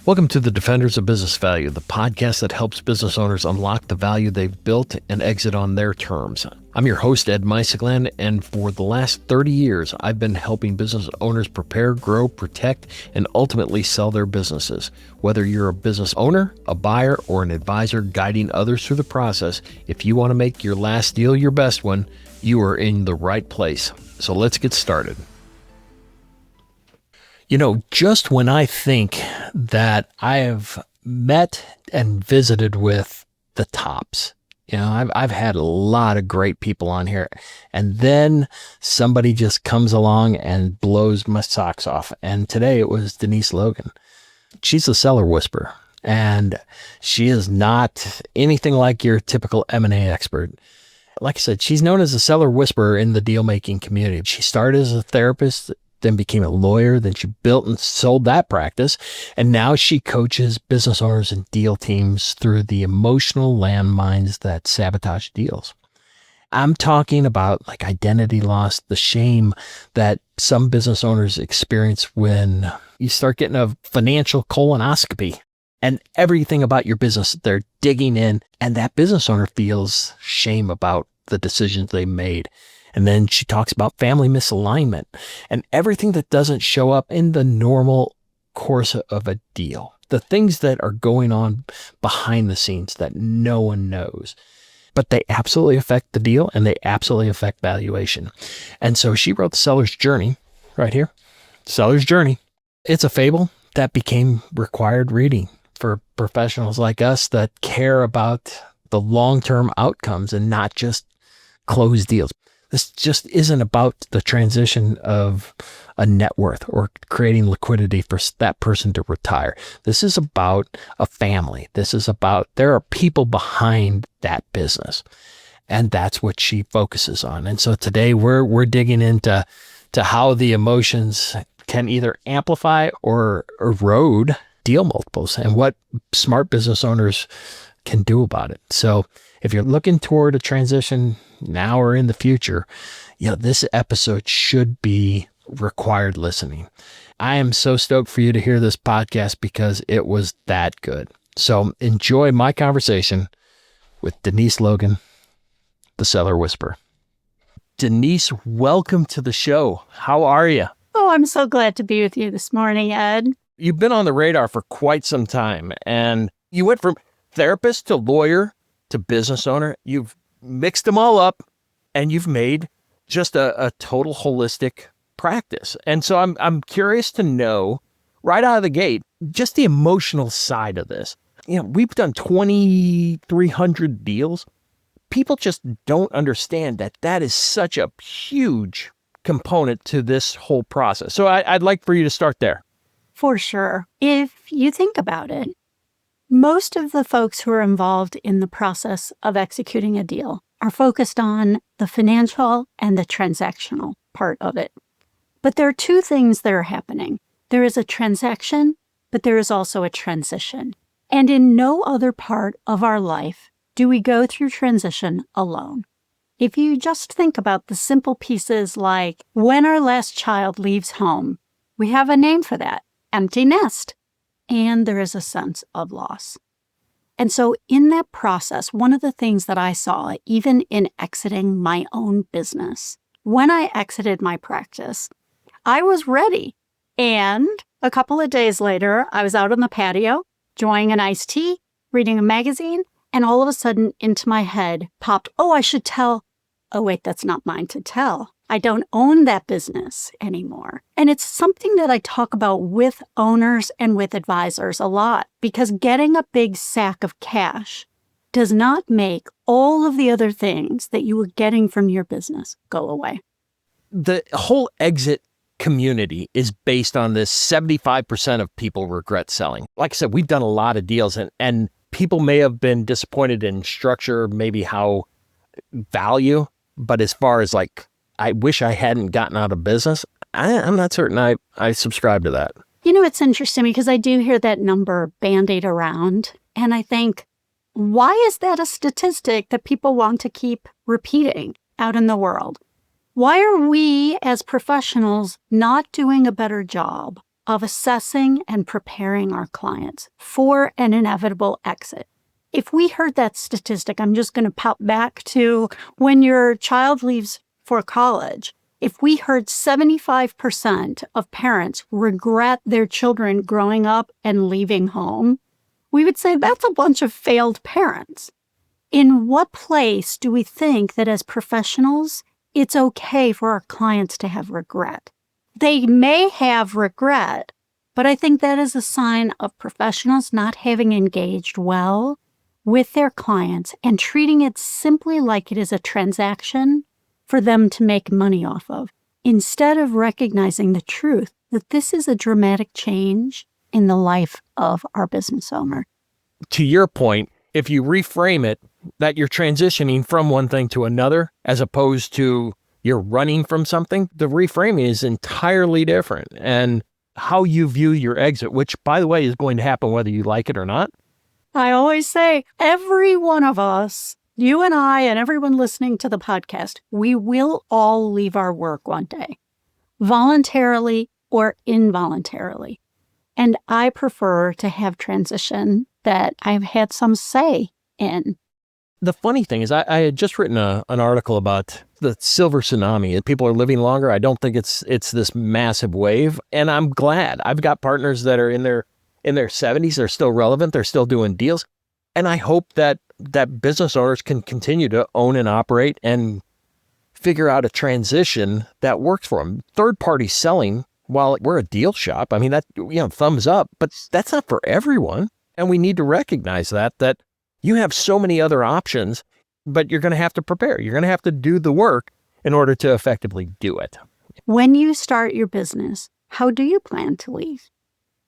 Welcome to the Defenders of Business Value, the podcast that helps business owners unlock the value they've built and exit on their terms. I'm your host, Ed Meisegland, and for the last 30 years, I've been helping business owners prepare, grow, protect, and ultimately sell their businesses. Whether you're a business owner, a buyer, or an advisor guiding others through the process, if you want to make your last deal your best one, you are in the right place. So let's get started. You know, just when I think that I have met and visited with the tops, I've had a lot of great people on here, and then somebody just comes along and blows my socks off. And today it was Denise Logan. She's a seller whisperer, and she is not anything like your typical M&A expert. Like I said, she's known as a seller whisperer in the deal-making community. She started as a therapist, then became a lawyer, then she built and sold that practice, and now she coaches business owners and deal teams through the emotional landmines that sabotage deals. I'm talking about like identity loss, the shame that some business owners experience when you start getting a financial colonoscopy and everything about your business, they're digging in, and that business owner feels shame about the decisions they made. And then she talks about family misalignment and everything that doesn't show up in the normal course of a deal. The things that are going on behind the scenes that no one knows. But they absolutely affect the deal and they absolutely affect valuation. And so she wrote The Seller's Journey right here. Seller's Journey. It's a fable that became required reading for professionals like us that care about the long-term outcomes and not just closed deals. This just isn't about the transition of a net worth or creating liquidity for that person to retire. This is about a family. This is about, there are people behind that business. And that's what she focuses on. And so today we're digging into how the emotions can either amplify or erode deal multiples and what smart business owners can do about it. So if you're looking toward a transition now or in the future, this episode should be required listening. I am so stoked for you to hear this podcast because it was that good. So enjoy my conversation with Denise Logan, the Seller Whisperer. Denise, welcome to the show. How are you? Oh, I'm so glad to be with you this morning, Ed. You've been on the radar for quite some time, and you went from therapist to lawyer to business owner. You've mixed them all up, and you've made just a total holistic practice. And so I'm curious to know, right out of the gate, just the emotional side of this. We've done 2,300 deals. People just don't understand that is such a huge component to this whole process. So I'd like for you to start there. For sure. If you think about it, most of the folks who are involved in the process of executing a deal are focused on the financial and the transactional part of it. But there are two things that are happening. There is a transaction, but there is also a transition. And in no other part of our life do we go through transition alone. If you just think about the simple pieces like when our last child leaves home, we have a name for that, empty nest. And there is a sense of loss. And so in that process, one of the things that I saw, even in exiting my own business, when I exited my practice, I was ready. And a couple of days later, I was out on the patio, enjoying an iced tea, reading a magazine, and all of a sudden into my head popped, I should tell. Oh, wait, that's not mine to tell. I don't own that business anymore. And it's something that I talk about with owners and with advisors a lot, because getting a big sack of cash does not make all of the other things that you were getting from your business go away. The whole exit community is based on this 75% of people regret selling. Like I said, we've done a lot of deals and people may have been disappointed in structure, maybe how value, but as far as like, I wish I hadn't gotten out of business, I'm not certain I subscribe to that. It's interesting because I do hear that number bandied around. And I think, why is that a statistic that people want to keep repeating out in the world? Why are we as professionals not doing a better job of assessing and preparing our clients for an inevitable exit. If we heard that statistic, I'm just going to pop back to when your child leaves for college. If we heard 75% of parents regret their children growing up and leaving home, we would say that's a bunch of failed parents. In what place do we think that as professionals, it's okay for our clients to have regret? They may have regret, but I think that is a sign of professionals not having engaged well with their clients and treating it simply like it is a transaction for them to make money off of, instead of recognizing the truth that this is a dramatic change in the life of our business owner. To your point, if you reframe it, that you're transitioning from one thing to another, as opposed to you're running from something, the reframing is entirely different. And how you view your exit, which, by the way, is going to happen whether you like it or not. I always say, every one of us, you and I and everyone listening to the podcast, we will all leave our work one day, voluntarily or involuntarily. And I prefer to have transition that I've had some say in. The funny thing is, I had just written an article about the silver tsunami. People are living longer. I don't think it's this massive wave, and I'm glad. I've got partners that are in their 70s. They're still relevant. They're still doing deals, and I hope that business owners can continue to own and operate and figure out a transition that works for them. Third-party selling, while we're a deal shop, I mean, that, thumbs up, but that's not for everyone, and we need to recognize that you have so many other options, but you're going to have to prepare. You're going to have to do the work in order to effectively do it. When you start your business, how do you plan to leave?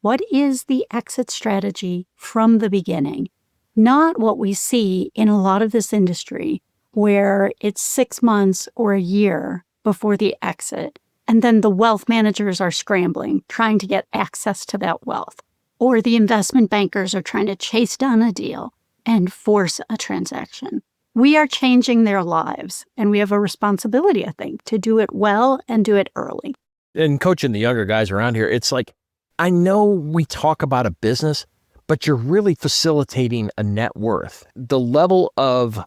What is the exit strategy from the beginning? Not what we see in a lot of this industry, where it's 6 months or a year before the exit, and then the wealth managers are scrambling, trying to get access to that wealth, or the investment bankers are trying to chase down a deal and force a transaction. We are changing their lives, and we have a responsibility, I think, to do it well and do it early. And coaching the younger guys around here, it's like, I know we talk about a business, but you're really facilitating a net worth. The level of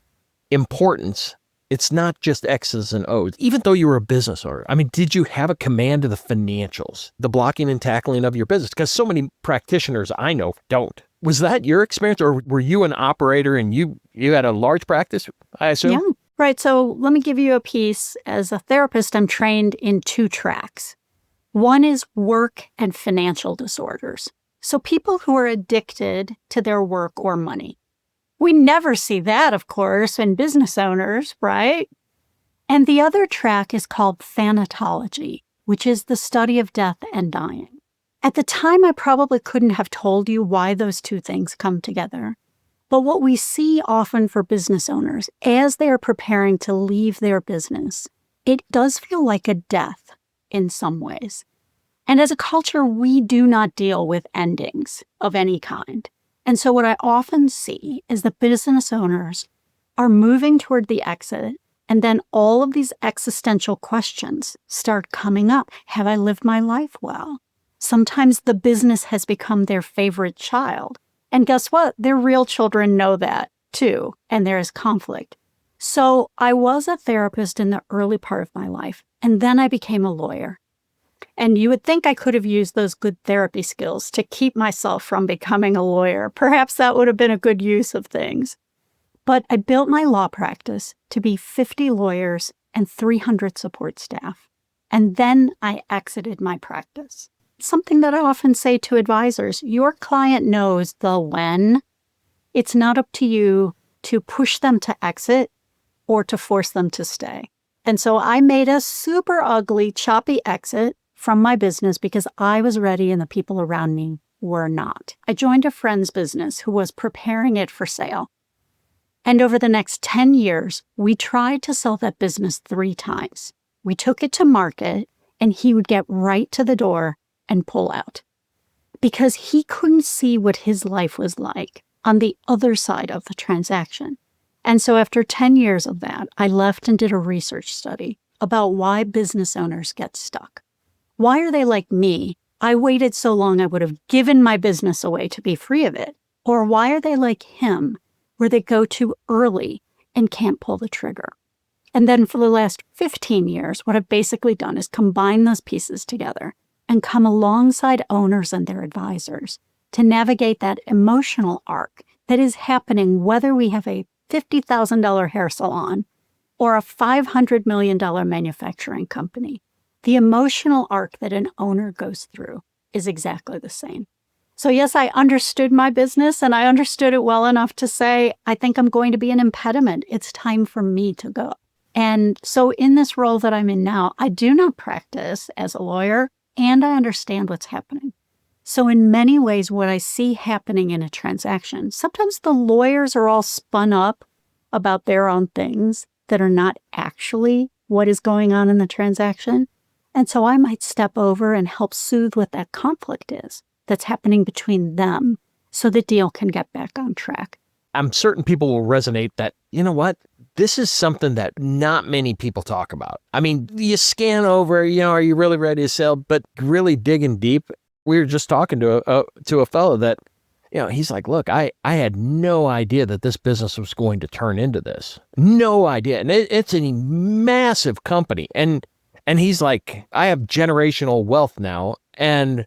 importance, it's not just X's and O's. Even though you were a business owner, I mean, did you have a command of the financials, the blocking and tackling of your business? Because so many practitioners I know don't. Was that your experience, or were you an operator and you had a large practice, I assume? Yeah, right. So let me give you a piece. As a therapist, I'm trained in 2 tracks. One is work and financial disorders. So people who are addicted to their work or money. We never see that, of course, in business owners, right? And the other track is called thanatology, which is the study of death and dying. At the time, I probably couldn't have told you why those 2 things come together. But what we see often for business owners as they are preparing to leave their business, it does feel like a death in some ways. And as a culture, we do not deal with endings of any kind. And so what I often see is that business owners are moving toward the exit, and then all of these existential questions start coming up. Have I lived my life well? Sometimes the business has become their favorite child. And guess what? Their real children know that too, and there is conflict. So I was a therapist in the early part of my life, and then I became a lawyer. And you would think I could have used those good therapy skills to keep myself from becoming a lawyer. Perhaps that would have been a good use of things. But I built my law practice to be 50 lawyers and 300 support staff. And then I exited my practice. Something that I often say to advisors, your client knows the when. It's not up to you to push them to exit or to force them to stay. And so I made a super ugly, choppy exit from my business because I was ready and the people around me were not. I joined a friend's business who was preparing it for sale. And over the next 10 years, we tried to sell that business 3 times. We took it to market, and he would get right to the door and pull out because he couldn't see what his life was like on the other side of the transaction. And so after 10 years of that, I left and did a research study about why business owners get stuck. Why are they like me I waited so long I would have given my business away to be free of it. Or why are they like him, where they go too early and can't pull the trigger? And then for the last 15 years, what I've basically done is combine those pieces together and come alongside owners and their advisors to navigate that emotional arc that is happening whether we have a $50,000 hair salon or a $500 million manufacturing company. The emotional arc that an owner goes through is exactly the same. So yes, I understood my business and I understood it well enough to say, I think I'm going to be an impediment. It's time for me to go. And so in this role that I'm in now, I do not practice as a lawyer and I understand what's happening. So in many ways, what I see happening in a transaction, sometimes the lawyers are all spun up about their own things that are not actually what is going on in the transaction. And so I might step over and help soothe what that conflict is that's happening between them so the deal can get back on track. I'm certain people will resonate that, you know what? This is something that not many people talk about. I mean, you scan over, are you really ready to sell? But really digging deep, we were just talking to a fellow that, he's like, look, I had no idea that this business was going to turn into this. No idea. And it's a massive company. And he's like, I have generational wealth now and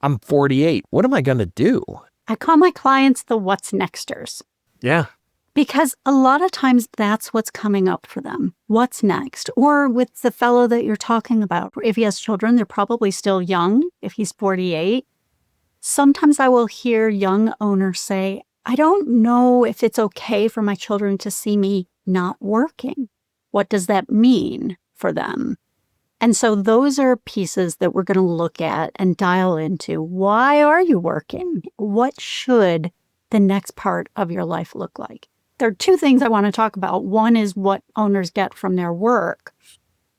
I'm 48. What am I going to do? I call my clients the what's nexters. Yeah. Because a lot of times that's what's coming up for them. What's next? Or with the fellow that you're talking about, if he has children, they're probably still young. If he's 48, sometimes I will hear young owners say, I don't know if it's okay for my children to see me not working. What does that mean for them? And so those are pieces that we're going to look at and dial into. Why are you working? What should the next part of your life look like? There are two things I want to talk about. One is what owners get from their work,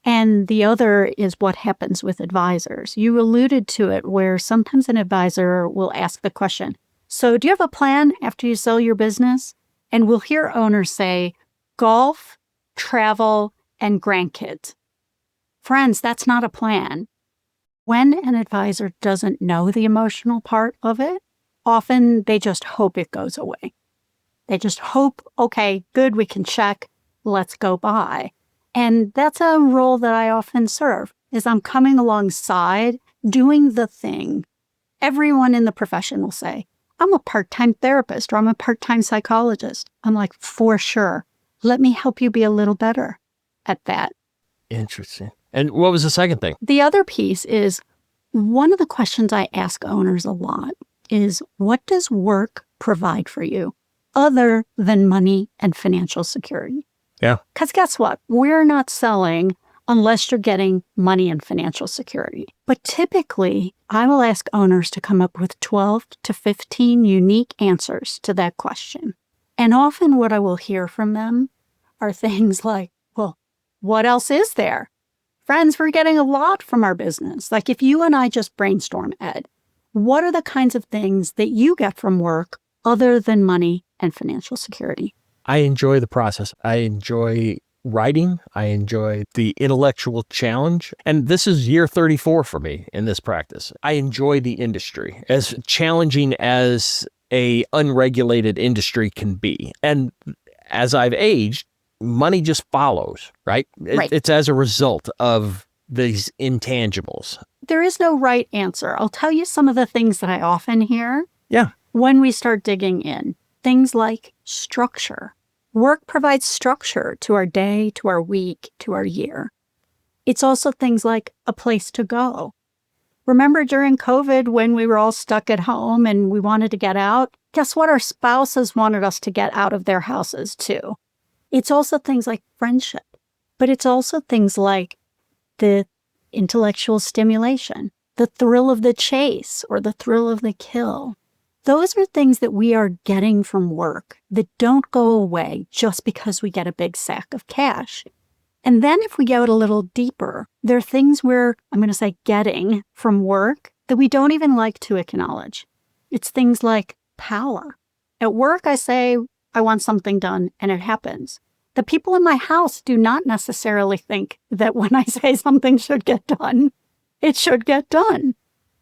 and the other is what happens with advisors. You alluded to it where sometimes an advisor will ask the question, so do you have a plan after you sell your business? And we'll hear owners say, golf, travel, and grandkids. Friends, that's not a plan. When an advisor doesn't know the emotional part of it, often they just hope it goes away. They just hope, okay, good, we can check, let's go by. And that's a role that I often serve, is I'm coming alongside, doing the thing. Everyone in the profession will say, I'm a part-time therapist or I'm a part-time psychologist. I'm like, for sure. Let me help you be a little better at that. Interesting. And what was the second thing? The other piece is, one of the questions I ask owners a lot is, what does work provide for you other than money and financial security? Yeah. Because guess what? We're not selling unless you're getting money and financial security. But typically, I will ask owners to come up with 12 to 15 unique answers to that question. And often what I will hear from them are things like, well, what else is there? Friends, we're getting a lot from our business. Like if you and I just brainstorm, Ed, what are the kinds of things that you get from work other than money and financial security? I enjoy the process. I enjoy writing. I enjoy the intellectual challenge. And this is year 34 for me in this practice. I enjoy the industry, as challenging as a unregulated industry can be. And as I've aged, money just follows, right? Right. It's as a result of these intangibles. There is no right answer. I'll tell you some of the things that I often hear Yeah. when we start digging in. Things like structure. Work provides structure to our day, to our week, to our year. It's also things like a place to go. Remember during COVID when we were all stuck at home and we wanted to get out? Guess what? Our spouses wanted us to get out of their houses too. It's also things like friendship, but it's also things like the intellectual stimulation, the thrill of the chase or the thrill of the kill. Those are things that we are getting from work that don't go away just because we get a big sack of cash. And then if we go a little deeper, there are things we're, I'm going to say, getting from work that we don't even like to acknowledge. It's things like power. At work, I say, I want something done, and it happens. The people in my house do not necessarily think that when I say something should get done, it should get done.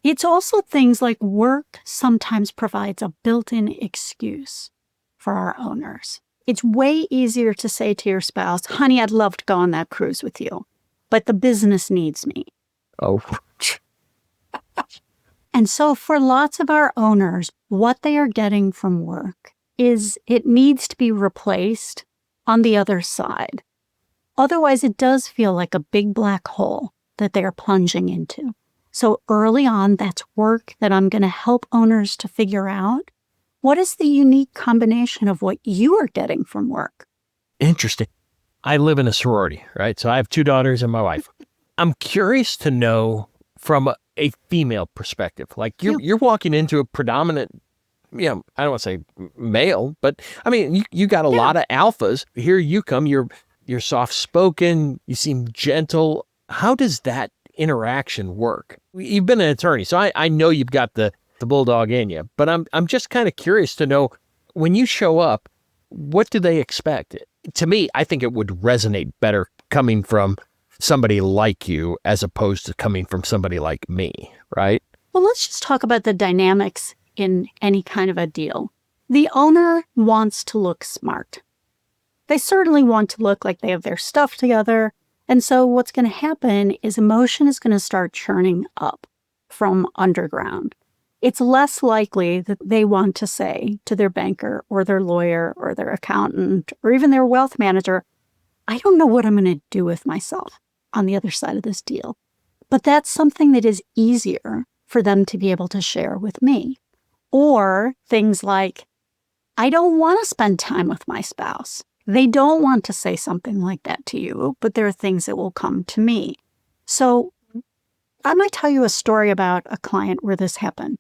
It's also things like work sometimes provides a built-in excuse for our owners. It's way easier to say to your spouse, honey, I'd love to go on that cruise with you, but the business needs me. Oh, And so for lots of our owners, what they are getting from work is it needs to be replaced on the other side. Otherwise, it does feel like a big black hole that they are plunging into. So early on, that's work that I'm going to help owners to figure out. What is the unique combination of what you are getting from work? interesting. I live in a sorority, right? So I have 2 daughters and my wife. I'm curious to know from a female perspective. Like you're walking into a predominant, I don't want to say male, but I mean, you got a lot of alphas. Here you come. You're soft spoken. You seem gentle. How does that interaction work? You've been an attorney, so I know you've got the bulldog in you. But I'm just kind of curious to know, when you show up, what do they expect? To me, I think it would resonate better coming from somebody like you as opposed to coming from somebody like me, right? Well, let's just talk about the dynamics in any kind of a deal. The owner wants to look smart. They certainly want to look like they have their stuff together. And so what's going to happen is emotion is going to start churning up from underground. It's less likely that they want to say to their banker or their lawyer or their accountant or even their wealth manager, I don't know what I'm going to do with myself on the other side of this deal. But that's something that is easier for them to be able to share with me. Or things like, I don't want to spend time with my spouse. They don't want to say something like that to you, but there are things that will come to me. So I might tell you a story about a client where this happened.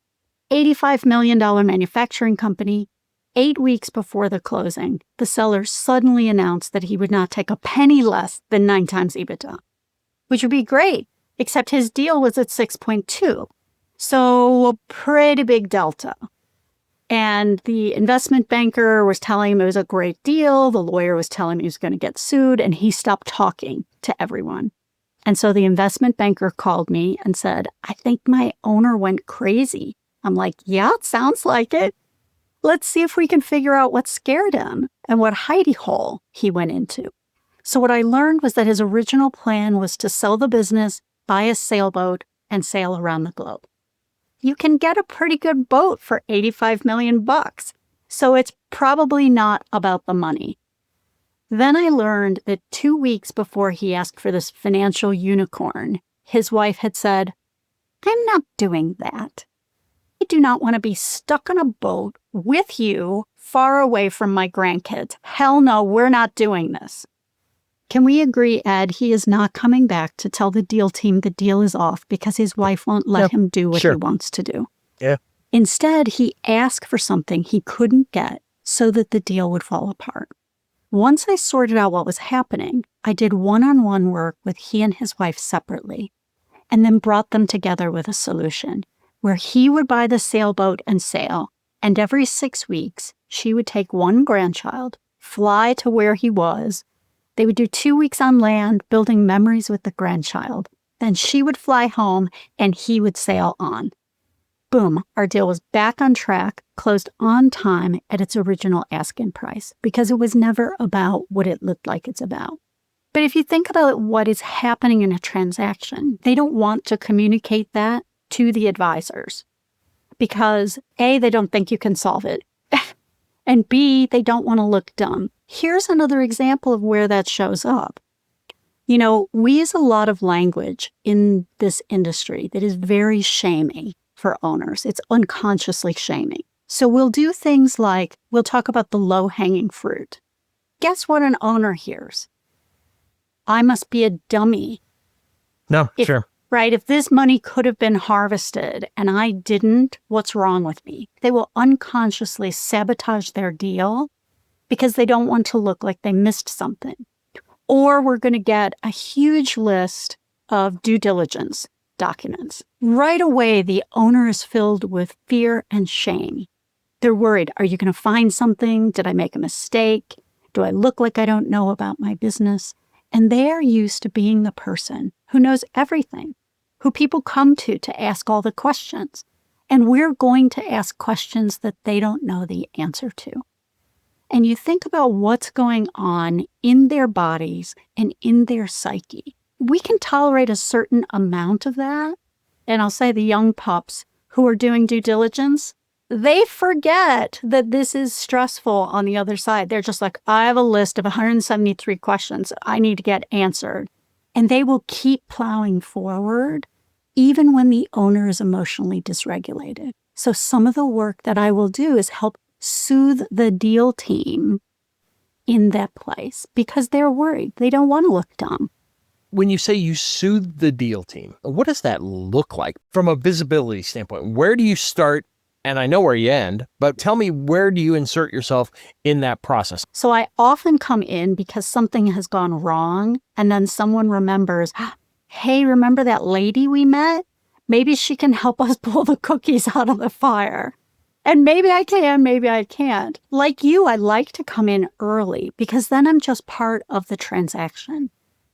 $85 million manufacturing company. 8 weeks before the closing, the seller suddenly announced that he would not take a penny less than 9 times EBITDA, which would be great, except his deal was at 6.2. So a pretty big delta. And the investment banker was telling him it was a great deal. The lawyer was telling him he was going to get sued, and he stopped talking to everyone. And so the investment banker called me and said, I think my owner went crazy. I'm like, yeah, it sounds like it. Let's see if we can figure out what scared him and what hidey hole he went into. So what I learned was that his original plan was to sell the business, buy a sailboat, and sail around the globe. You can get a pretty good boat for $85 million. So it's probably not about the money. Then I learned that 2 weeks before he asked for this financial unicorn, his wife had said, I'm not doing that. I do not want to be stuck on a boat with you far away from my grandkids. Hell no, we're not doing this. Can we agree, Ed, he is not coming back to tell the deal team the deal is off because his wife won't let him do what he wants to do. Yeah. Instead, he asked for something he couldn't get so that the deal would fall apart. Once I sorted out what was happening, I did one-on-one work with he and his wife separately, and then brought them together with a solution where he would buy the sailboat and sail, and every 6 weeks, she would take one grandchild, fly to where he was. They would do 2 weeks on land, building memories with the grandchild. Then she would fly home, and he would sail on. Boom, our deal was back on track, closed on time at its original asking price, because it was never about what it looked like it's about. But if you think about what is happening in a transaction, they don't want to communicate that to the advisors because A, they don't think you can solve it, and B, they don't want to look dumb. Here's another example of where that shows up. You know, we use a lot of language in this industry that is very shaming for owners. It's unconsciously shaming. So we'll do things like, we'll talk about the low-hanging fruit. Guess what an owner hears? I must be a dummy. No, sure. Right? If this money could have been harvested and I didn't, what's wrong with me? They will unconsciously sabotage their deal because they don't want to look like they missed something. Or we're going to get a huge list of due diligence documents. Right away, the owner is filled with fear and shame. They're worried, are you going to find something? Did I make a mistake? Do I look like I don't know about my business? And they're used to being the person who knows everything. who people come to ask all the questions. And we're going to ask questions that they don't know the answer to. And you think about what's going on in their bodies and in their psyche. We can tolerate a certain amount of that. And I'll say the young pups who are doing due diligence, they forget that this is stressful on the other side. They're just like, I have a list of 173 questions I need to get answered. And they will keep plowing forward even when the owner is emotionally dysregulated. So some of the work that I will do is help soothe the deal team in that place because they're worried. They don't want to look dumb. When you say you soothe the deal team, what does that look like from a visibility standpoint? Where do you start? And I know where you end, but tell me, where do you insert yourself in that process? So I often come in because something has gone wrong, and then someone remembers, hey, remember that lady we met? Maybe she can help us pull the cookies out of the fire. And maybe I can, maybe I can't. Like you, I like to come in early because then I'm just part of the transaction.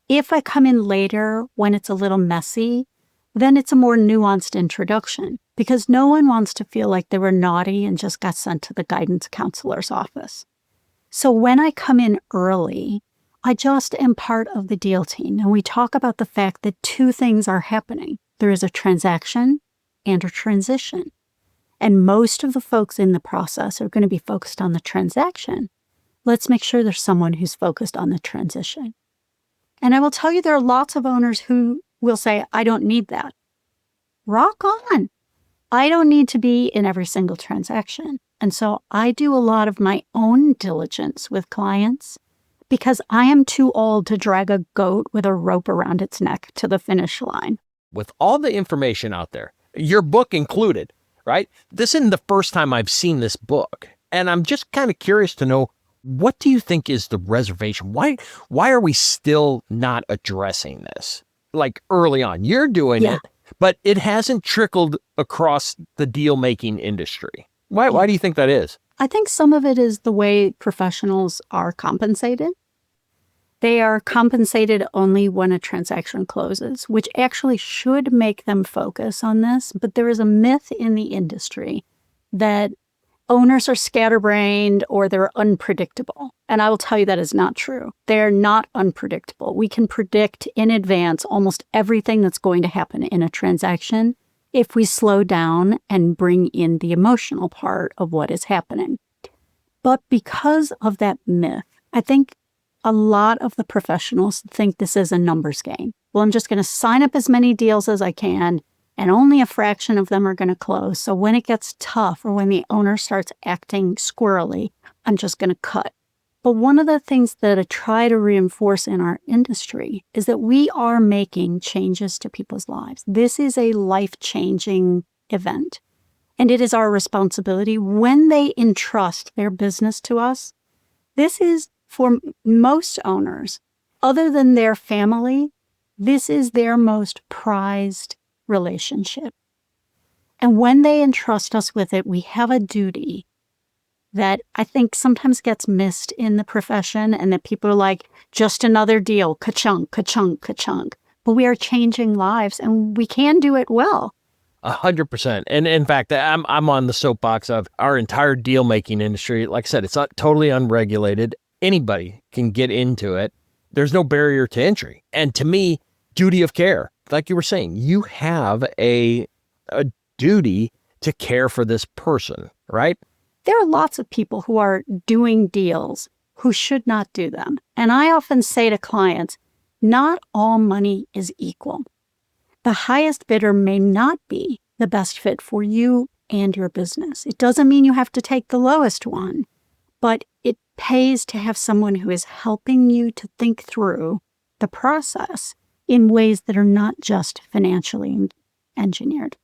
If I come in later when it's a little messy, then it's a more nuanced introduction because no one wants to feel like they were naughty and just got sent to the guidance counselor's office. So when I come in early, I just am part of the deal team. And we talk about the fact that two things are happening. There is a transaction and a transition. And most of the folks in the process are going to be focused on the transaction. Let's make sure there's someone who's focused on the transition. And I will tell you, there are lots of owners who will say, I don't need that. Rock on. I don't need to be in every single transaction. And so I do a lot of my own diligence with clients because I am too old to drag a goat with a rope around its neck to the finish line. With all the information out there, your book included, right? This isn't the first time I've seen this book. And I'm just kind of curious to know, what do you think is the reservation? Why are we still not addressing this? Like early on, you're doing it, but it hasn't trickled across the deal-making industry. Why do you think that is? I think some of it is the way professionals are compensated. They are compensated only when a transaction closes, which actually should make them focus on this. But there is a myth in the industry that owners are scatterbrained or they're unpredictable. And I will tell you that is not true. They're not unpredictable. We can predict in advance almost everything that's going to happen in a transaction if we slow down and bring in the emotional part of what is happening. But because of that myth, I think a lot of the professionals think this is a numbers game. Well, I'm just going to sign up as many deals as I can, and only a fraction of them are going to close. So when it gets tough or when the owner starts acting squirrely, I'm just going to cut. But one of the things that I try to reinforce in our industry is that we are making changes to people's lives. This is a life-changing event. And it is our responsibility when they entrust their business to us. This is, for most owners, other than their family, this is their most prized relationship. And when they entrust us with it, we have a duty that I think sometimes gets missed in the profession, and that people are like, just another deal, ka-chunk, ka-chunk, ka-chunk. But we are changing lives, and we can do it well. 100%. And in fact, I'm on the soapbox of our entire deal-making industry. Like I said, it's not totally unregulated. Anybody can get into it. There's no barrier to entry. And to me, duty of care, like you were saying, you have a duty to care for this person, right? There are lots of people who are doing deals who should not do them. And I often say to clients, not all money is equal. The highest bidder may not be the best fit for you and your business. It doesn't mean you have to take the lowest one, but it pays to have someone who is helping you to think through the process in ways that are not just financially engineered.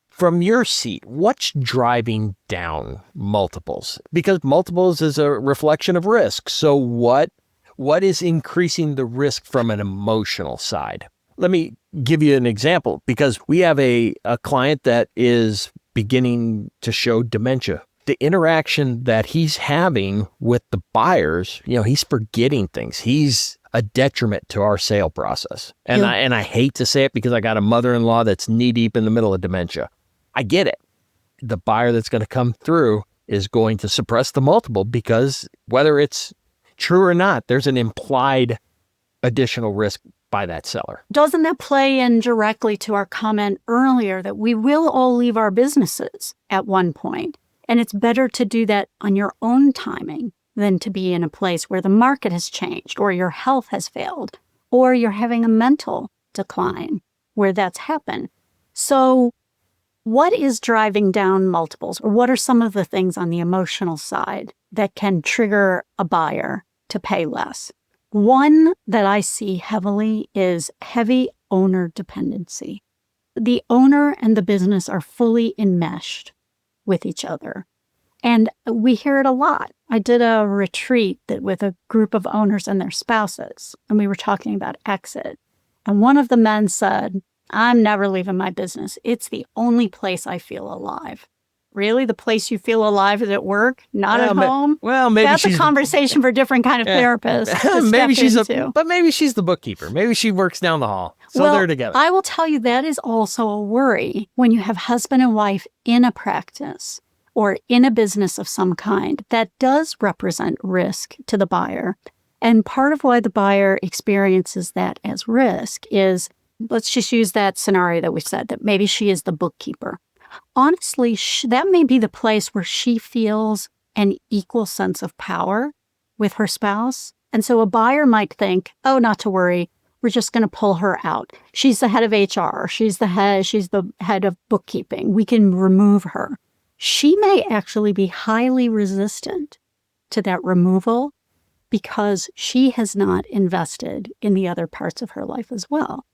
From your seat, what's driving down multiples? Because multiples is a reflection of risk. So what is increasing the risk from an emotional side? Let me give you an example, because we have a client that is beginning to show dementia. The interaction that he's having with the buyers, he's forgetting things. He's a detriment to our sale process. And I hate to say it because I got a mother-in-law that's knee deep in the middle of dementia. I get it. The buyer that's going to come through is going to suppress the multiple because whether it's true or not, there's an implied additional risk by that seller. Doesn't that play in directly to our comment earlier that we will all leave our businesses at one point? And it's better to do that on your own timing than to be in a place where the market has changed or your health has failed or you're having a mental decline where that's happened. So what is driving down multiples, or what are some of the things on the emotional side that can trigger a buyer to pay less? One that I see heavily is heavy owner dependency. The owner and the business are fully enmeshed with each other. And we hear it a lot. I did a retreat with a group of owners and their spouses, and we were talking about exit. And one of the men said, "I'm never leaving my business. It's the only place I feel alive." Really? The place you feel alive is at work, not at home? Maybe that's a conversation for a different kind of therapist. But maybe she's the bookkeeper. Maybe she works down the hall. So they're together. I will tell you that is also a worry when you have husband and wife in a practice or in a business of some kind. That does represent risk to the buyer. And part of why the buyer experiences that as risk is, let's just use that scenario that we said, that maybe she is the bookkeeper. Honestly, that may be the place where she feels an equal sense of power with her spouse. And so a buyer might think, oh, not to worry, we're just going to pull her out. She's the head of HR. She's the head of bookkeeping. We can remove her. She may actually be highly resistant to that removal because she has not invested in the other parts of her life as well.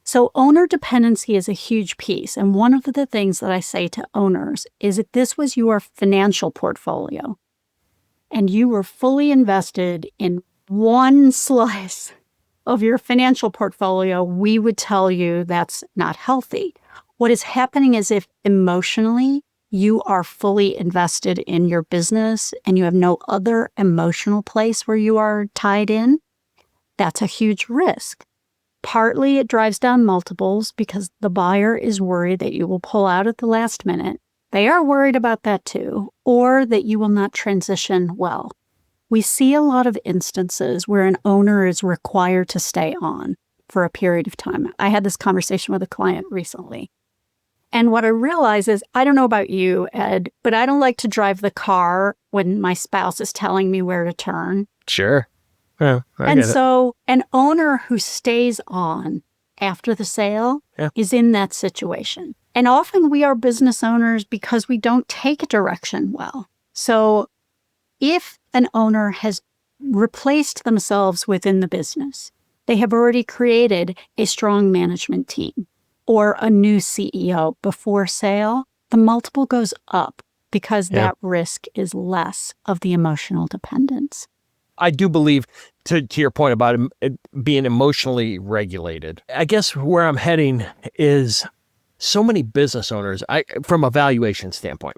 So owner dependency is a huge piece. And one of the things that I say to owners is if this was your financial portfolio and you were fully invested in one slice of your financial portfolio, we would tell you that's not healthy. What is happening is if emotionally you are fully invested in your business and you have no other emotional place where you are tied in, that's a huge risk. Partly it drives down multiples because the buyer is worried that you will pull out at the last minute. They are worried about that too, or that you will not transition well. We see a lot of instances where an owner is required to stay on for a period of time. I had this conversation with a client recently. And what I realize is, I don't know about you, Ed, but I don't like to drive the car when my spouse is telling me where to turn. Sure. Yeah, and so an owner who stays on after the sale is in that situation. And often we are business owners because we don't take direction well. So if an owner has replaced themselves within the business, they have already created a strong management team or a new CEO before sale, the multiple goes up because that risk is less of the emotional dependence. I do believe, to your point about it being emotionally regulated, I guess where I'm heading is so many business owners, from a valuation standpoint,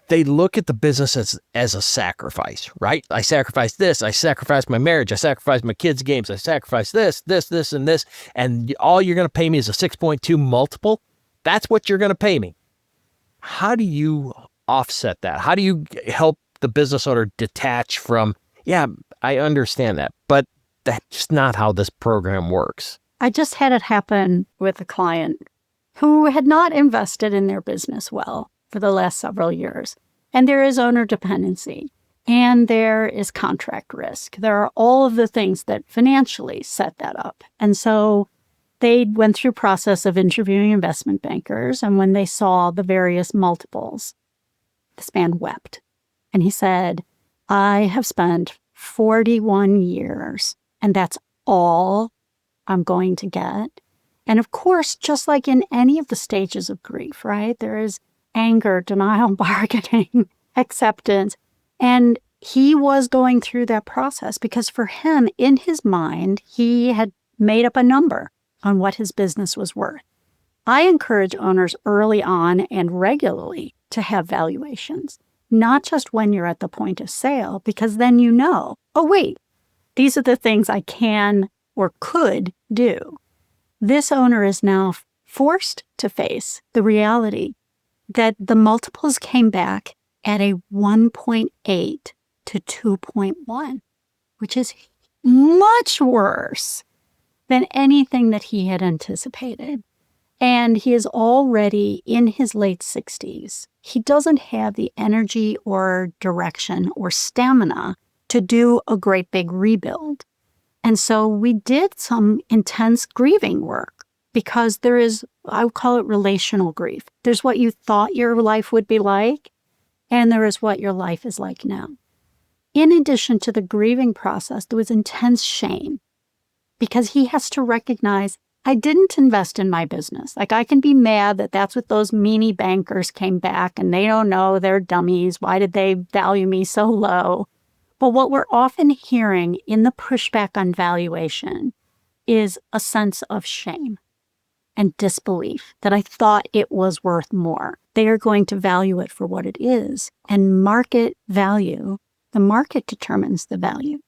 they look at the business as a sacrifice, right? I sacrifice this, I sacrifice my marriage, I sacrifice my kids' games, I sacrifice this, and this, and all you're going to pay me is a 6.2 multiple. That's what you're going to pay me. How do you offset that? How do you help the business owner detach from, yeah, I understand that, but that's not how this program works? I just had it happen with a client who had not invested in their business well for the last several years. And there is owner dependency, and there is contract risk. There are all of the things that financially set that up. And so they went through process of interviewing investment bankers, and when they saw the various multiples, this man wept. And he said, I have spent 41 years, and that's all I'm going to get. And of course, just like in any of the stages of grief, right, there is anger, denial, bargaining, acceptance. And he was going through that process because for him, in his mind, he had made up a number on what his business was worth. I encourage owners early on and regularly to have valuations, not just when you're at the point of sale, because then you know, oh, wait, These are the things I can or could do. This owner is now forced to face the reality that the multiples came back at a 1.8 to 2.1, which is much worse than anything that he had anticipated. And he is already in his late 60s. He doesn't have the energy or direction or stamina to do a great big rebuild. And so we did some intense grieving work because there is, I would call it relational grief. There's what you thought your life would be like, and there is what your life is like now. In addition to the grieving process, there was intense shame because he has to recognize, I didn't invest in my business. Like, I can be mad that that's what those meanie bankers came back and they don't know, they're dummies. Why did they value me so low? But what we're often hearing in the pushback on valuation is a sense of shame and disbelief that I thought it was worth more. They are going to value it for what it is. And market value, the market determines the value.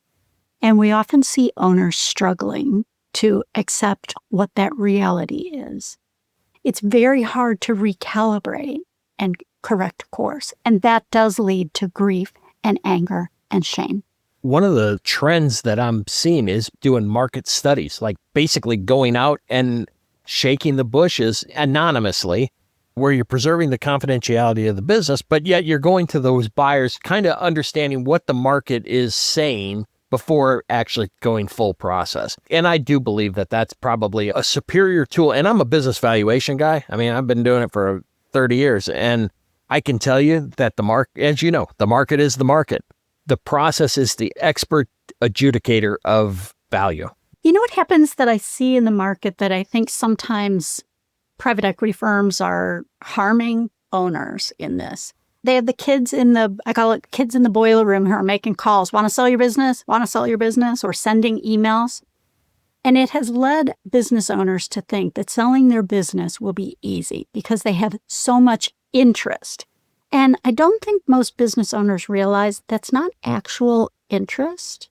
And we often see owners struggling to accept what that reality is. It's very hard to recalibrate and correct course. And that does lead to grief and anger and shame. One of the trends that I'm seeing is doing market studies, like basically going out and shaking the bushes anonymously, where you're preserving the confidentiality of the business, but yet you're going to those buyers, kind of understanding what the market is saying before actually going full process. And I do believe that that's probably a superior tool. And I'm a business valuation guy. I mean, I've been doing it for 30 years. And I can tell you that the market, as you know, the market is the market. The process is the expert adjudicator of value. You know what happens that I see in the market that I think sometimes private equity firms are harming owners in this? They have the kids in the, I call it kids in the boiler room who are making calls. Want to sell your business? Want to sell your business? Or sending emails. And it has led business owners to think that selling their business will be easy because they have so much interest. And I don't think most business owners realize that's not actual interest.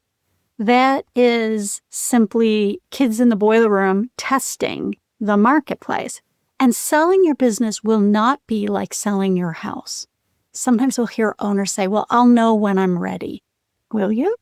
That is simply kids in the boiler room testing the marketplace. And selling your business will not be like selling your house. Sometimes we'll hear owners say, well, I'll know when I'm ready. Will you?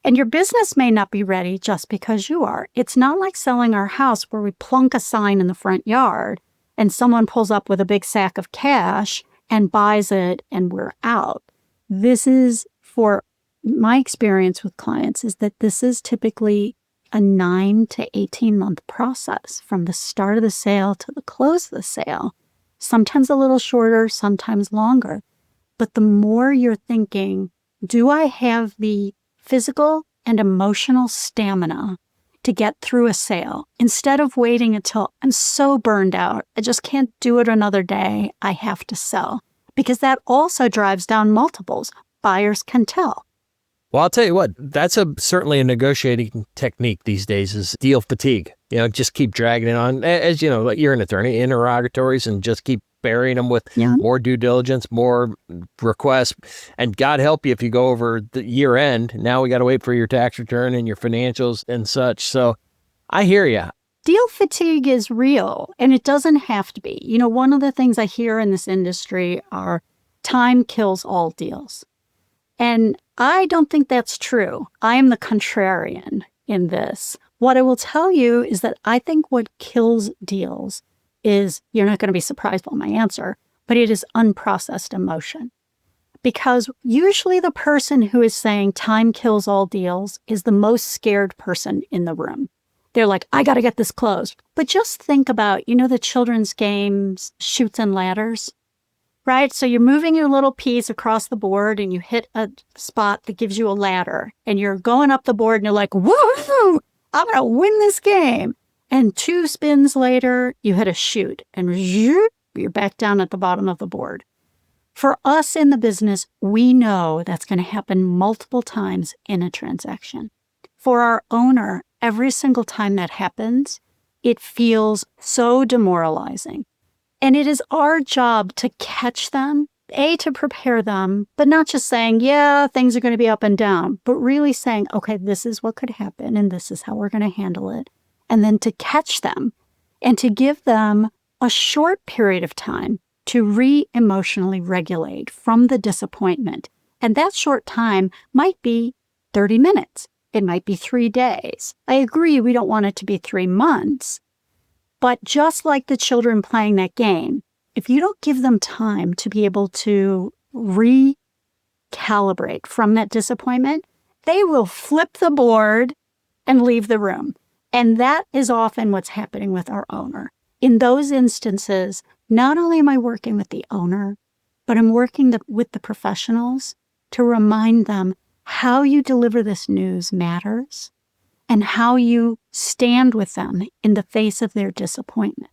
And your business may not be ready just because you are. It's not like selling our house where we plunk a sign in the front yard and someone pulls up with a big sack of cash and buys it and we're out. This is, for my experience with clients, is that this is typically a 9 to 18 month process from the start of the sale to the close of the sale. Sometimes a little shorter, sometimes longer. But the more you're thinking, do I have the physical and emotional stamina to get through a sale instead of waiting until I'm so burned out, I just can't do it another day, I have to sell. Because that also drives down multiples. Buyers can tell. Well, I'll tell you what, that's certainly a negotiating technique these days, is deal fatigue. You know, just keep dragging it on. As you know, like, you're an attorney, interrogatories, and just keep burying them with more due diligence, more requests. And God help you if you go over the year end. Now we got to wait for your tax return and your financials and such. So I hear you. Deal fatigue is real, and it doesn't have to be. You know, one of the things I hear in this industry are time kills all deals. And I don't think that's true. I am the contrarian in this. What I will tell you is that I think what kills deals is, you're not going to be surprised by my answer, but it is unprocessed emotion. Because usually the person who is saying time kills all deals is the most scared person in the room. They're like, I got to get this closed. But just think about, you know, the children's games, Chutes and Ladders, right? So you're moving your little piece across the board and you hit a spot that gives you a ladder and you're going up the board and you're like, woo, I'm going to win this game. And 2 spins later, you hit a chute and you're back down at the bottom of the board. For us in the business, we know that's going to happen multiple times in a transaction. For our owner, every single time that happens, it feels so demoralizing. And it is our job to catch them to prepare them, but not just saying, yeah, things are going to be up and down, but really saying, okay, this is what could happen and this is how we're going to handle it. And then to catch them and to give them a short period of time to re-emotionally regulate from the disappointment. And that short time might be 30 minutes. It might be 3 days. I agree, we don't want it to be 3 months. But just like the children playing that game, if you don't give them time to be able to recalibrate from that disappointment, they will flip the board and leave the room. And that is often what's happening with our owner. In those instances, not only am I working with the owner, but I'm working with the professionals to remind them how you deliver this news matters and how you stand with them in the face of their disappointment.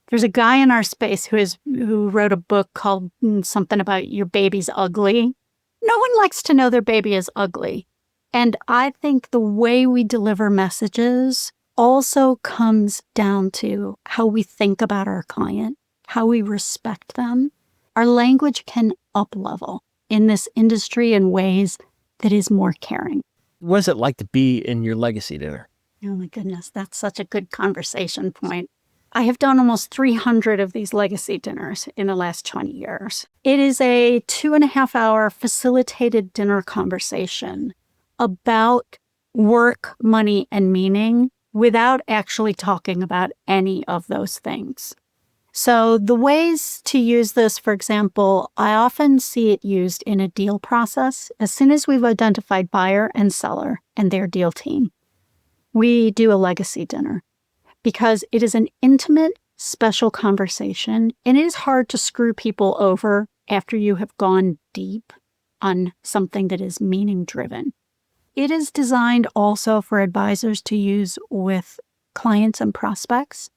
There's a guy in our space who wrote a book called something about your baby's ugly. No one likes to know their baby is ugly. And I think the way we deliver messages also comes down to how we think about our client, how we respect them. Our language can up-level in this industry in ways that is more caring. What is it like to be in your legacy dinner? Oh my goodness, that's such a good conversation point. I have done almost 300 of these legacy dinners in the last 20 years. It is a 2.5-hour facilitated dinner conversation about work, money, and meaning without actually talking about any of those things. So the ways to use this, for example, I often see it used in a deal process. As soon as we've identified buyer and seller and their deal team, we do a legacy dinner because it is an intimate, special conversation, and it is hard to screw people over after you have gone deep on something that is meaning-driven. It is designed also for advisors to use with clients and prospects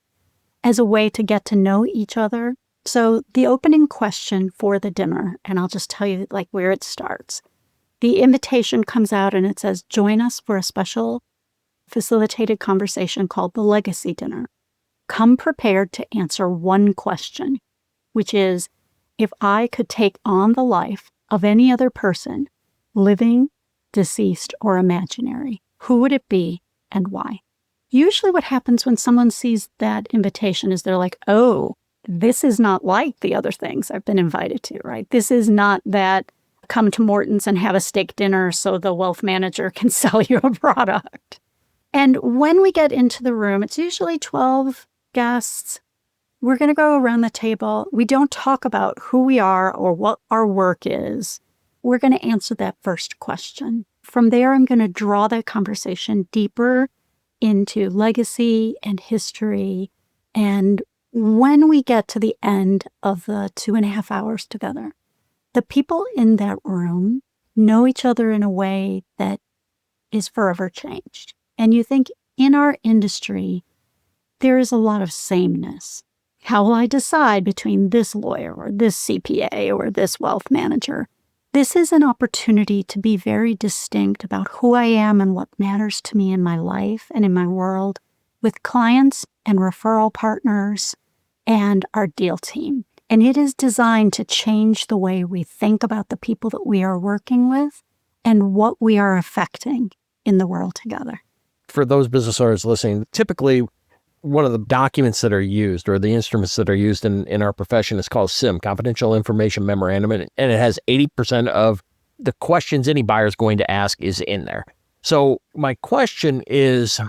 as a way to get to know each other. So the opening question for the dinner, and I'll just tell you like where it starts. The invitation comes out and it says, join us for a special facilitated conversation called the Legacy Dinner. Come prepared to answer one question, which is, if I could take on the life of any other person, living, deceased, or imaginary, who would it be and why? Usually what happens when someone sees that invitation is they're like, oh, this is not like the other things I've been invited to, right? This is not that come to Morton's and have a steak dinner so the wealth manager can sell you a product. And when we get into the room, it's usually 12 guests. We're going to go around the table. We don't talk about who we are or what our work is. We're going to answer that first question. From there, I'm going to draw that conversation deeper into legacy and history. And when we get to the end of the 2.5 hours together, the people in that room know each other in a way that is forever changed. And you think in our industry, there is a lot of sameness. How will I decide between this lawyer or this CPA or this wealth manager? This is an opportunity to be very distinct about who I am and what matters to me in my life and in my world with clients and referral partners and our deal team. And it is designed to change the way we think about the people that we are working with and what we are affecting in the world together. For those business owners listening, typically one of the documents that are used or the instruments that are used in our profession is called CIM, Confidential Information Memorandum, and it has 80% of the questions any buyer is going to ask is in there. So my question is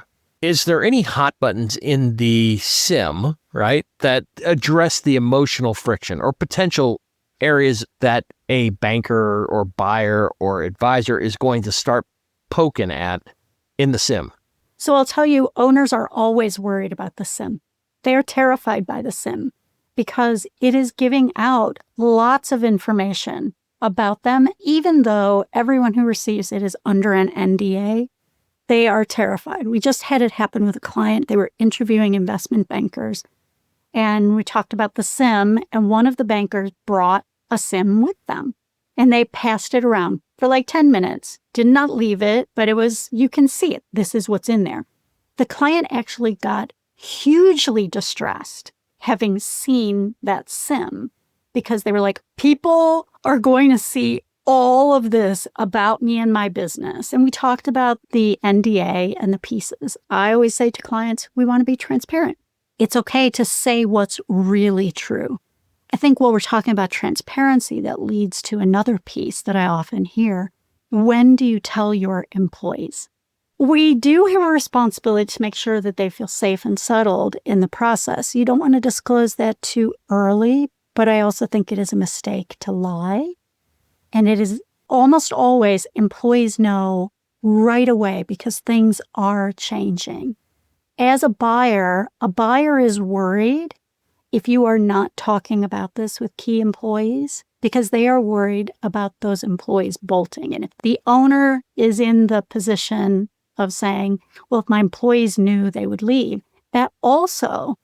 there any hot buttons in the CIM, right, that address the emotional friction or potential areas that a banker or buyer or advisor is going to start poking at in the CIM? So I'll tell you, owners are always worried about the CIM. They're terrified by the CIM because it is giving out lots of information about them, even though everyone who receives it is under an NDA. They are terrified. We just had it happen with a client. They were interviewing investment bankers, and we talked about the CIM, and one of the bankers brought a CIM with them, and they passed it around for like 10 minutes, did not leave it, but it was, you can see it. This is what's in there. The client actually got hugely distressed having seen that CIM because they were like, people are going to see all of this about me and my business. And we talked about the NDA and the pieces. I always say to clients, we want to be transparent. It's okay to say what's really true. I think while we're talking about transparency, that leads to another piece that I often hear. When do you tell your employees? We do have a responsibility to make sure that they feel safe and settled in the process. You don't want to disclose that too early, but I also think it is a mistake to lie. And it is almost always employees know right away because things are changing. As a buyer is worried if you are not talking about this with key employees because they are worried about those employees bolting. And if the owner is in the position of saying, well, if my employees knew, they would leave, that also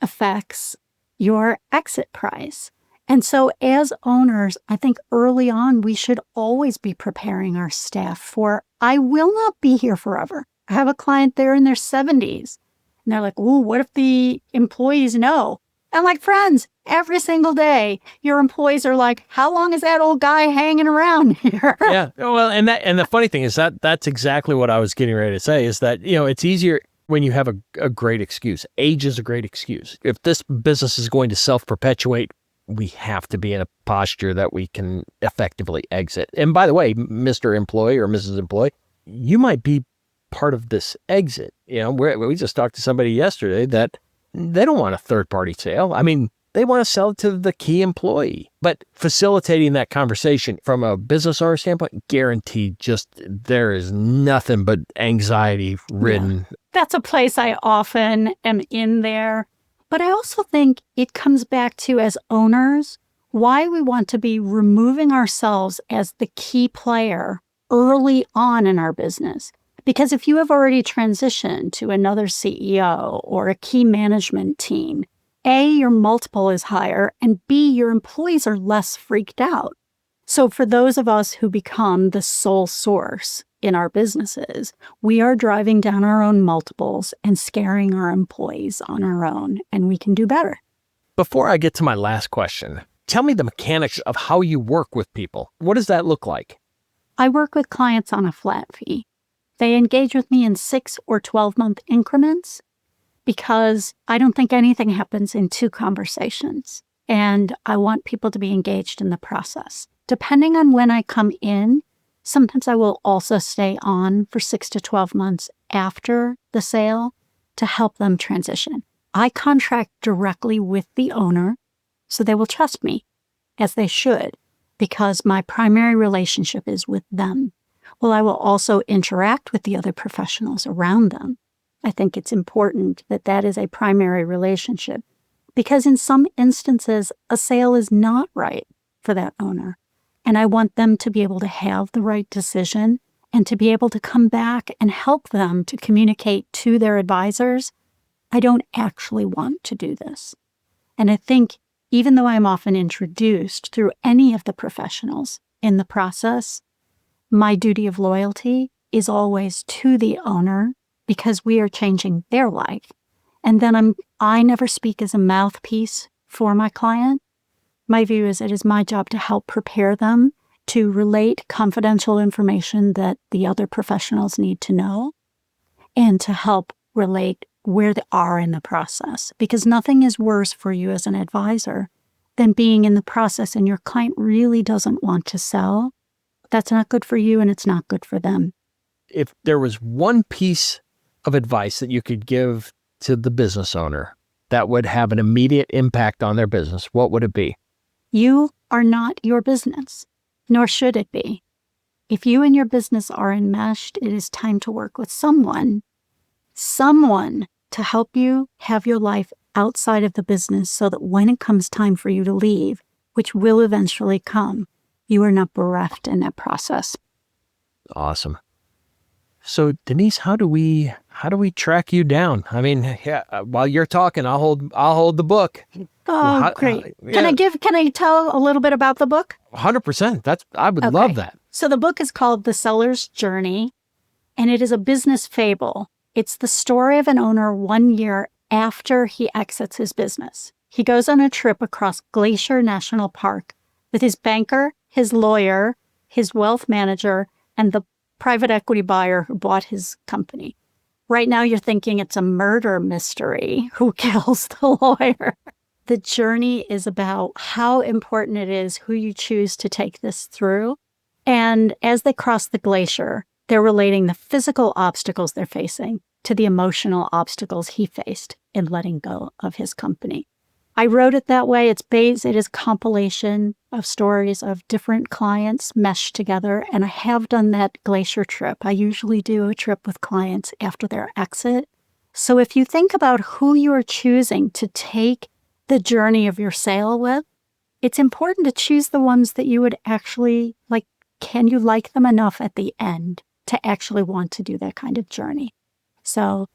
affects your exit price. And so as owners, I think early on, we should always be preparing our staff for, I will not be here forever. I have a client there in their 70s. And they're like, ooh, what if the employees know? I'm like, friends, every single day, your employees are like, how long is that old guy hanging around here? Yeah. Well, and the funny thing is that's exactly what I was getting ready to say is that, it's easier when you have a great excuse. Age is a great excuse. If this business is going to self-perpetuate, we have to be in a posture that we can effectively exit. And by the way, Mr. Employee or Mrs. Employee, you might be part of this exit. We just talked to somebody yesterday that they don't want a third-party sale. I mean, they want to sell it to the key employee. But facilitating that conversation from a business owner standpoint, guaranteed, there is nothing but anxiety ridden. Yeah. That's a place I often am in there. But I also think it comes back to, as owners, why we want to be removing ourselves as the key player early on in our business. Because if you have already transitioned to another CEO or a key management team, A, your multiple is higher, and B, your employees are less freaked out. So for those of us who become the sole source in our businesses, we are driving down our own multiples and scaring our employees on our own, and we can do better. Before I get to my last question, tell me the mechanics of how you work with people. What does that look like? I work with clients on a flat fee. They engage with me in 6 or 12-month increments because I don't think anything happens in 2 conversations, and I want people to be engaged in the process. Depending on when I come in, sometimes I will also stay on for 6 to 12 months after the sale to help them transition. I contract directly with the owner, so they will trust me, as they should, because my primary relationship is with them. Well, I will also interact with the other professionals around them. I think it's important that that is a primary relationship, because in some instances, a sale is not right for that owner. And I want them to be able to have the right decision and to be able to come back and help them to communicate to their advisors, I don't actually want to do this. And I think even though I'm often introduced through any of the professionals in the process, my duty of loyalty is always to the owner because we are changing their life. And then I never speak as a mouthpiece for my client. My view is it is my job to help prepare them to relate confidential information that the other professionals need to know and to help relate where they are in the process. Because nothing is worse for you as an advisor than being in the process and your client really doesn't want to sell. That's not good for you and it's not good for them. If there was one piece of advice that you could give to the business owner that would have an immediate impact on their business, what would it be? You are not your business, nor should it be. If you and your business are enmeshed, it is time to work with someone to help you have your life outside of the business so that when it comes time for you to leave, which will eventually come, you are not bereft in that process. Awesome. So Denise, how do we track you down? I mean, while you're talking, I'll hold the book. Oh, great. Can I tell a little bit about the book? 100%. I would love that. So the book is called The Seller's Journey, and it is a business fable. It's the story of an owner 1 year after he exits his business. He goes on a trip across Glacier National Park with his banker, his lawyer, his wealth manager, and the private equity buyer who bought his company. Right now, you're thinking it's a murder mystery. Who kills the lawyer? The journey is about how important it is who you choose to take this through. And as they cross the glacier, they're relating the physical obstacles they're facing to the emotional obstacles he faced in letting go of his company. I wrote it that way. It is a compilation of stories of different clients meshed together, and I have done that glacier trip. I usually do a trip with clients after their exit. So if you think about who you are choosing to take the journey of your sale with, it's important to choose the ones that you would actually like. Can you like them enough at the end to actually want to do that kind of journey? So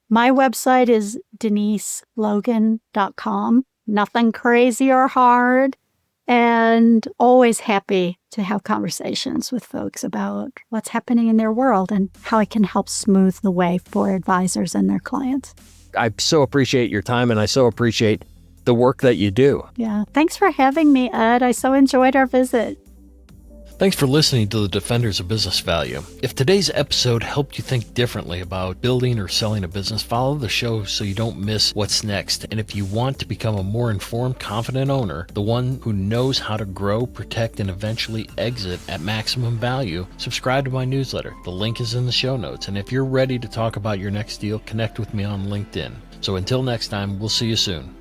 my website is deniselogan.com. Nothing crazy or hard, and always happy to have conversations with folks about what's happening in their world and how I can help smooth the way for advisors and their clients. I so appreciate your time, and I so appreciate the work that you do. Yeah. Thanks for having me, Ed. I so enjoyed our visit. Thanks for listening to the Defenders of Business Value. If today's episode helped you think differently about building or selling a business, follow the show so you don't miss what's next. And if you want to become a more informed, confident owner, the one who knows how to grow, protect, and eventually exit at maximum value, subscribe to my newsletter. The link is in the show notes. And if you're ready to talk about your next deal, connect with me on LinkedIn. So until next time, we'll see you soon.